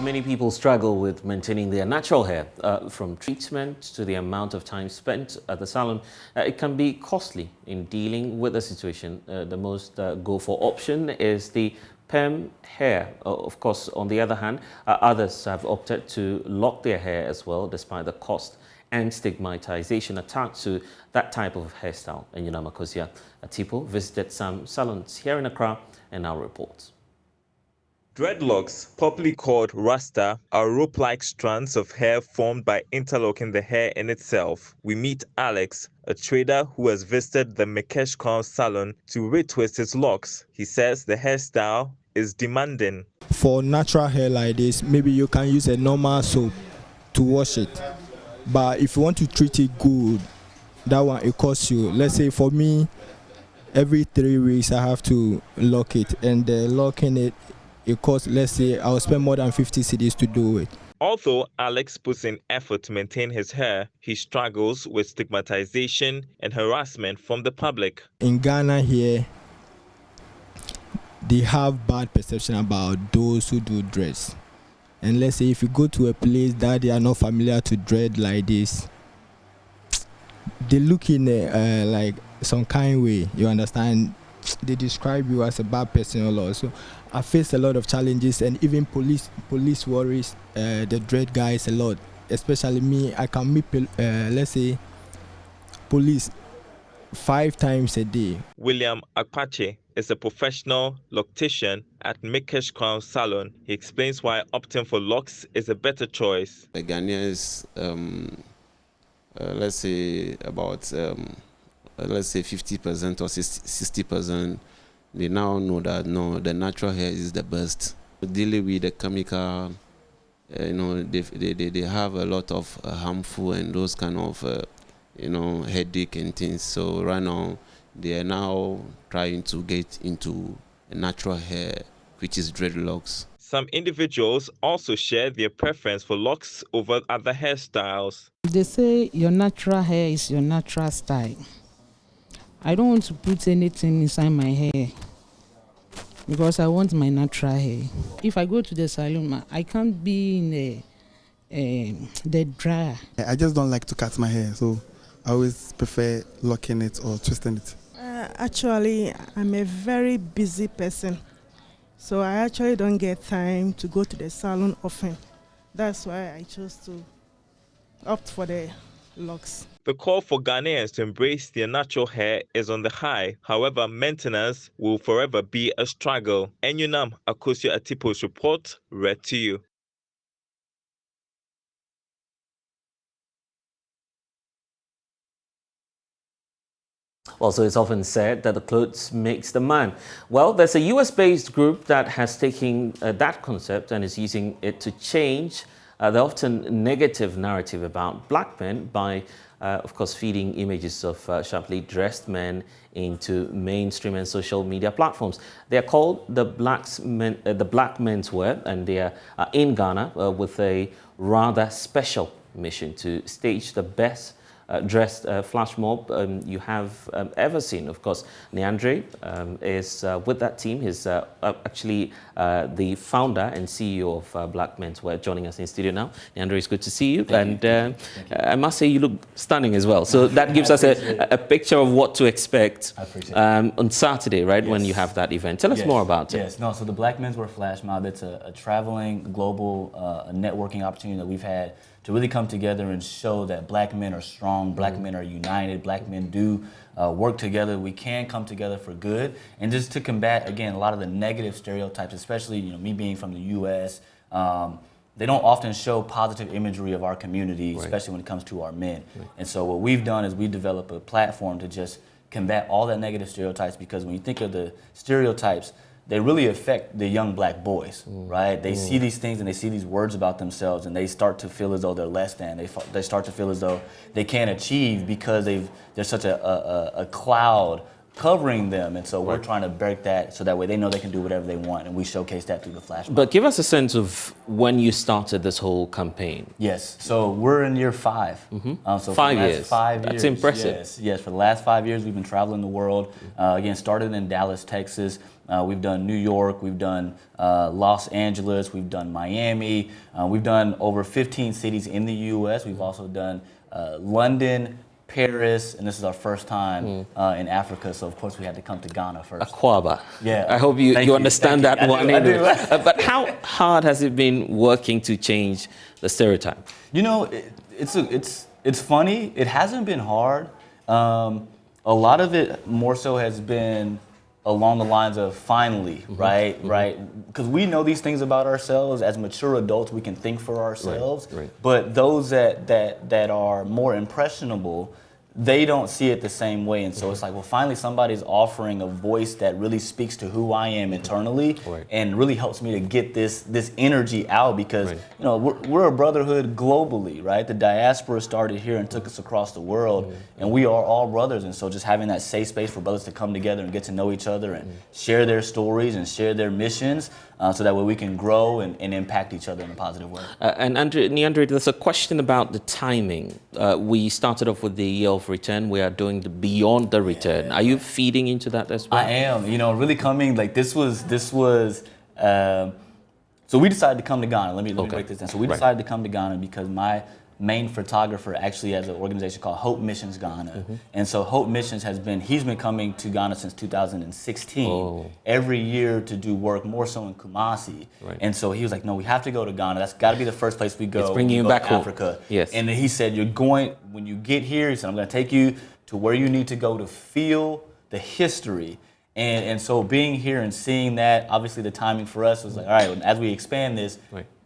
Many people struggle with maintaining their natural hair. From treatment to the amount of time spent at the salon, it can be costly in dealing with the situation. The most go-for option is the perm hair. Of course, on the other hand, others have opted to lock their hair as well, despite the cost and stigmatization attached to that type of hairstyle. And Makosia Atipo visited some salons here in Accra and now reports. Dreadlocks, popularly called rasta, are rope-like strands of hair formed by interlocking the hair in itself. We meet Alex, a trader who has visited the Mikesh Crown salon to retwist his locks. He says the hairstyle is demanding. For natural hair like this, maybe you can use a normal soap to wash it. But if you want to treat it good, that one, it costs you. Let's say for me, every 3 weeks I have to lock it, and locking it, it costs, let's say, I'll spend more than 50 cedis to do it. Although Alex puts in effort to maintain his hair, he struggles with stigmatization and harassment from the public. In Ghana here, they have bad perception about those who do dreads. And let's say if you go to a place that they are not familiar to dread like this, they look in like some kind way, you understand? They describe you as a bad person a lot. So I face a lot of challenges, and even police worries the dread guys a lot. Especially me, I can meet let's say police 5 times a day. William Akpache is a professional loctician at Mikesh Crown Salon. He explains why opting for locks is a better choice. The Ghanaians, let's say about let's say 50% or 60%, they now know that no, the natural hair is the best. Dealing with the chemical, they have a lot of harmful and those kind of headache and things. So right now they are now trying to get into a natural hair, which is dreadlocks. Some individuals also share their preference for locks over other hairstyles. They say your natural hair is your natural style. I don't want to put anything inside my hair because I want my natural hair. If I go to the salon, I can't be in the dryer. I just don't like to cut my hair, so I always prefer locking it or twisting it. Actually, I'm a very busy person, so I actually don't get time to go to the salon often. That's why I chose to opt for the locks. The call for Ghanaians to embrace their natural hair is on the high. However, maintenance will forever be a struggle. Enyunam Akosua Atipo's report, read to you. Well, so it's often said that the clothes makes the man. Well, there's a US-based group that has taken that concept and is using it to change the often negative narrative about black men by, of course, feeding images of sharply dressed men into mainstream and social media platforms. They are called the Black Menswear, and they are in Ghana with a rather special mission to stage the best dressed flash mob you have ever seen. Of course, Neandre is with that team. He's actually the founder and CEO of Black Menswear, joining us in studio now. Neandre, it's good to see you. Thank you. I must say you look stunning as well. So that gives us a picture of what to expect on Saturday, right, when you have that event. Tell us more about it. Yes, no, so the Black Menswear Flash Mob, it's a traveling global networking opportunity that we've had to really come together and show that black men are strong, black men are united, black men do work together. We can come together for good, and just to combat, again, a lot of the negative stereotypes, especially me being from the U.S., they don't often show positive imagery of our community, especially when it comes to our men. And so what we've done is we develop a platform to just combat all that negative stereotypes, because when you think of the stereotypes, they really affect the young black boys, right? They see these things and they see these words about themselves, and they start to feel as though they're less than. They start to feel as though they can't achieve because there's such a cloud covering them, and so we're trying to break that so that way they know they can do whatever they want, and we showcase that through the flash mob. But give us a sense of when you started this whole campaign. Yes, so we're in year 5. So 5 for the last years. 5 That's years, impressive. Yes. For the last 5 years, we've been traveling the world. Again, started in Dallas, Texas. We've done New York. We've done Los Angeles. We've done Miami. We've done over 15 cities in the U.S. We've also done London, Paris, and this is our first time in Africa. So of course we had to come to Ghana first. Akwaba. Yeah. I hope you understand that I one. do. But how hard has it been working to change the stereotype? You know, it's funny. It hasn't been hard. A lot of it more so has been along the lines of finally, right? Because we know these things about ourselves. As mature adults, we can think for ourselves. Right. But those that are more impressionable, they don't see it the same way. And so it's like, well, finally somebody's offering a voice that really speaks to who I am internally and really helps me to get this energy out because, you know, we're a brotherhood globally, right? The diaspora started here and took us across the world, and we are all brothers. And so just having that safe space for brothers to come together and get to know each other and share their stories and share their missions so that way we can grow and impact each other in a positive way. And Neandre, there's a question about the timing. We started off with the year of return. We are doing the beyond the return. Are you feeding into that as well? I am. You know, really coming like this was. So we decided to come to Ghana. Let me break this down. So we decided to come to Ghana because my main photographer actually has an organization called Hope Missions Ghana. And so Hope Missions he's been coming to Ghana since 2016 every year to do work more so in Kumasi. And so he was like, no, we have to go to Ghana. That's got to be the first place we go. It's bringing you back home. Africa. Yes. And then he said, when you get here, he said, I'm going to take you to where you need to go to feel the history. And so being here and seeing that, obviously the timing for us was like, all right, as we expand this,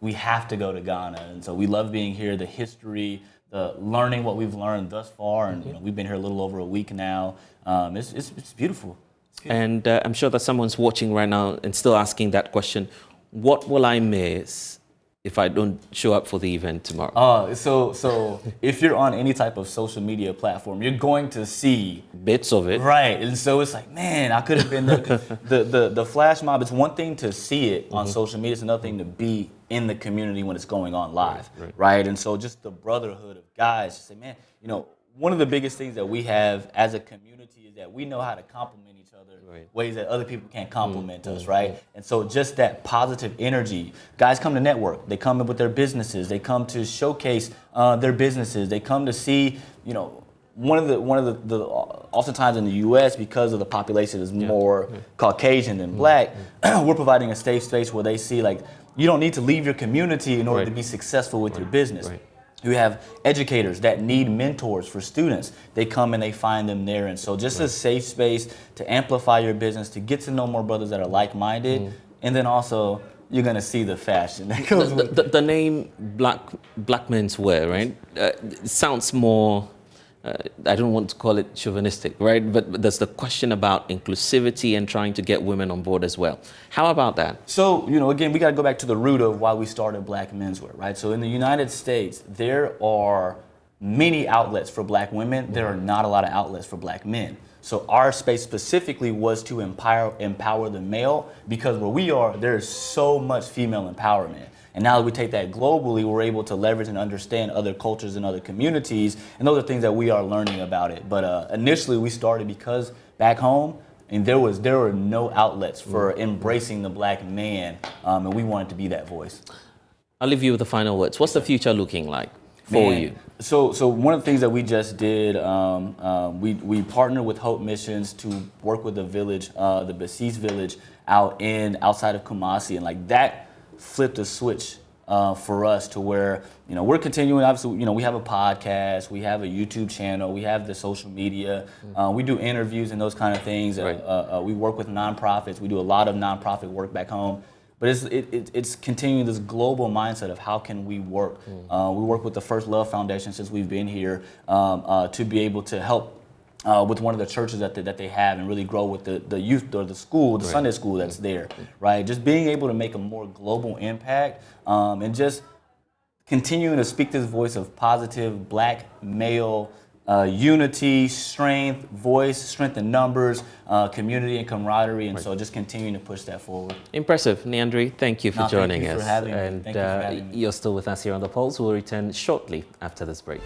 we have to go to Ghana. And so we love being here, the history, the learning what we've learned thus far. And you know, we've been here a little over a week now. It's beautiful. And I'm sure that someone's watching right now and still asking that question, what will I miss if I don't show up for the event tomorrow? So if you're on any type of social media platform, you're going to see bits of it. Right. And so it's like, man, I could have been there. The flash mob, it's one thing to see it on social media, it's another thing to be in the community when it's going on live. Right. And so just the brotherhood of guys, just say, man, you know, one of the biggest things that we have as a community is that we know how to compliment each other ways that other people can't compliment us, right? And so just that positive energy. Guys come to network. They come in with their businesses. They come to showcase their businesses. They come to see, you know, one of the oftentimes in the U.S. because of the population is more Caucasian than Black, we're providing a safe space where they see like you don't need to leave your community in order to be successful with your business. You have educators that need mentors for students. They come and they find them there. And so just a safe space to amplify your business, to get to know more brothers that are like-minded. And then also, you're going to see the fashion that goes with it. The name Black Men's Wear, right? It sounds more, I don't want to call it chauvinistic, right? But there's the question about inclusivity and trying to get women on board as well. How about that? So, you know, again, we got to go back to the root of why we started Black Men's Wear, right? So in the United States, there are many outlets for Black women. There are not a lot of outlets for Black men. So our space specifically was to empower the male because where we are, there's so much female empowerment. And now that we take that globally, we're able to leverage and understand other cultures and other communities. And those are things that we are learning about it. But initially we started because back home, and there were no outlets for embracing the Black man. And we wanted to be that voice. I'll leave you with the final words. What's the future looking like for you? So one of the things that we just did, we partnered with Hope Missions to work with the village, the Basis village outside of Kumasi. And like that flipped a switch for us to where, you know, we're continuing. Obviously, you know, we have a podcast, we have a YouTube channel, we have the social media, we do interviews and those kind of things. We work with nonprofits. We do a lot of nonprofit work back home. But it's continuing this global mindset of how can we work. We work with the First Love Foundation since we've been here to be able to help with one of the churches that they have and really grow with the youth or the school, the Sunday school that's there, right? Just being able to make a more global impact and just continuing to speak this voice of positive Black male unity, strength, voice, strength in numbers, community and camaraderie, and so just continuing to push that forward. Impressive. Neandri, thank you for joining us. Thank you for having me. And Thank you for having me. you're still with us here on The Pulse. We'll return shortly after this break.